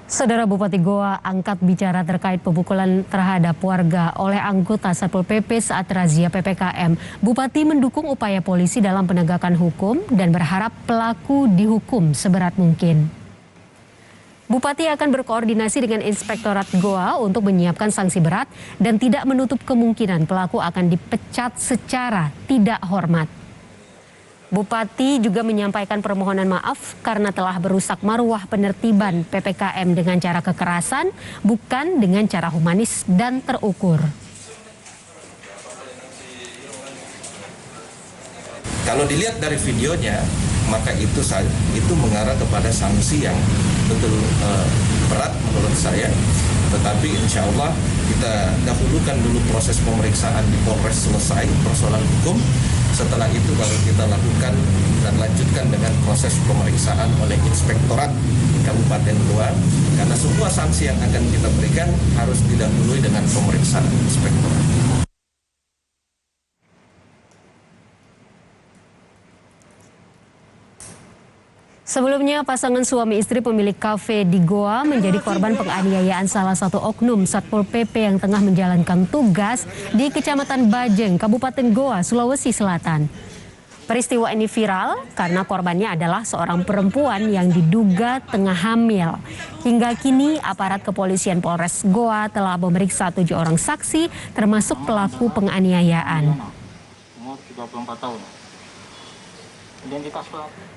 Saudara Bupati Goa angkat bicara terkait pemukulan terhadap warga oleh anggota Satpol PP saat razia PPKM. Bupati mendukung upaya polisi dalam penegakan hukum dan berharap pelaku dihukum seberat mungkin. Bupati akan berkoordinasi dengan Inspektorat Goa untuk menyiapkan sanksi berat dan tidak menutup kemungkinan pelaku akan dipecat secara tidak hormat. Bupati juga menyampaikan permohonan maaf karena telah berusak marwah penertiban PPKM dengan cara kekerasan, bukan dengan cara humanis dan terukur. Kalau dilihat dari videonya, maka itu mengarah kepada sanksi yang betul berat menurut saya. Tetapi insya Allah kita dahulukan dulu proses pemeriksaan di Polres selesai persoalan hukum. Setelah itu baru kita lakukan dan lanjutkan dengan proses pemeriksaan oleh Inspektorat Kabupaten Goa. Karena semua sanksi yang akan kita berikan harus didahului dengan pemeriksaan Inspektorat. Sebelumnya, pasangan suami istri pemilik kafe di Goa menjadi korban penganiayaan salah satu oknum Satpol PP yang tengah menjalankan tugas di Kecamatan Bajeng, Kabupaten Goa, Sulawesi Selatan. Peristiwa ini viral karena korbannya adalah seorang perempuan yang diduga tengah hamil. Hingga kini, aparat kepolisian Polres Goa telah memeriksa 7 orang saksi, termasuk pelaku penganiayaan. Umur 34 tahun. Identitas pelaku